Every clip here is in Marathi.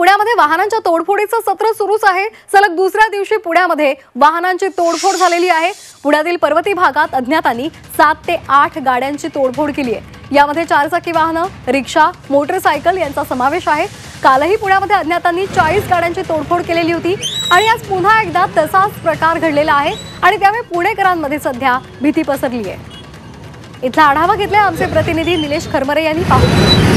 पुण्यामध्ये वाहनांच्या तोडफोडीचं सत्र सुरूच आहे। सलग दुसऱ्या दिवशी पुण्यामध्ये वाहनांची तोडफोड झालेली आहे। पुण्यातील पर्वती भागात अज्ञातांनी 7 ते 8 गाड्यांची तोडफोड केली आहे। यामध्ये 4 चाकी वाहनं, रिक्षा, मोटरसायकल यांचा समावेश आहे। कालही पुण्यामध्ये अज्ञातांनी 40 गाड्यांची तोडफोड केलेली होती आणि आज पुन्हा एकदा तसाच प्रकार घडलेला आहे आणि त्यामुळे पुणेकरांमध्ये सध्या भीती पसरली आहे। इथला आढावा घेतलाय आमचे प्रतिनिधी निलेश खरमरे यांनी। पाहू।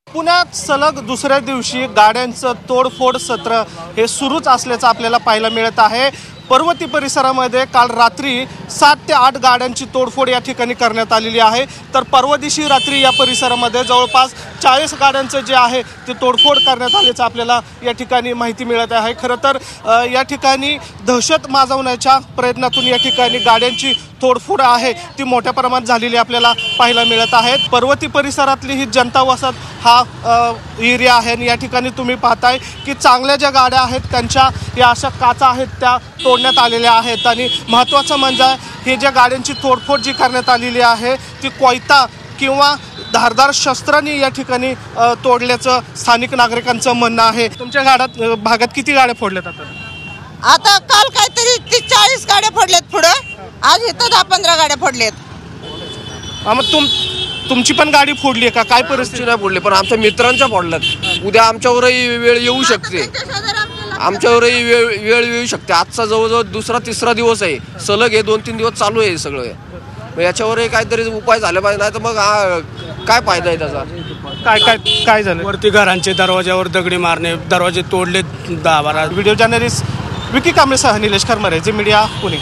पुण्यात सलग दुसऱ्या दिवशी गाड्यांचं तोडफोड सत्र हे सुरूच असल्याचं आपल्याला पाहायला मिळत आहे। पर्वती परिसरामध्ये काल रात्री 7 ते 8 गाड्यांची तोडफोड या ठिकाणी करण्यात आलेली आहे। तर परवा दिवशी रात्री या परिसरामध्ये जवळपास 40 गाड्यांचं जे आहे ते तोडफोड करण्यात आल्याचं आपल्याला या ठिकाणी माहिती मिळत आहे। खरं तर या ठिकाणी दहशत माजवण्याच्या प्रयत्नातून या ठिकाणी गाड्यांची तोडफोड आहे ती मोठ्या प्रमाणात झालेली आपल्याला पाहायला मिळत आहे। पर्वती परिसरातली ही जनता वसाहत हा एरिया आहे आणि या ठिकाणी तुम्ही पाहताय की चांगल्या ज्या गाड्या आहेत त्यांच्या या अशा काचा आहेत त्या तोडण्यात आलेल्या आहेत आणि महत्त्वाचं म्हणजे हे ज्या गाड्यांची तोडफोड जी करण्यात आलेली आहे ती कोयता किंवा धारदार शस्त्रांनी या ठिकाणी तोडल्याचं स्थानिक नागरिकांचं म्हणणं आहे। तुमच्या भागात किती गाड्या फोडल्यात आता काल काहीतरी 40 गाड्या फोडल्यात, पुढं आज इथं 10-15 गाड्या फोडल्यात। मग तुमची पण गाडी फोडली आहे का? काय परिस्थिती? नाही फोडली, पण आमच्या मित्रांच्या फोडल्यात। उद्या आमच्यावरही वेळ येऊ शकते, आमच्यावरही वेळ येऊ शकते। आजचा जवळजवळ दुसरा तिसरा दिवस आहे सलग, हे 2-3 दिवस चालू आहे सगळं। याच्यावरही काहीतरी उपाय झाले पाहिजे, नाही तर मग काय फायदा आहे त्याचा? काय झालं? वरती घरांचे दरवाजावर दगडी मारणे, दरवाजे तोडले 10-12। व्हिडिओ जर्नलिस्ट विकी कांबळेसह निलेश खरमरे, झी मीडिया, पुणे।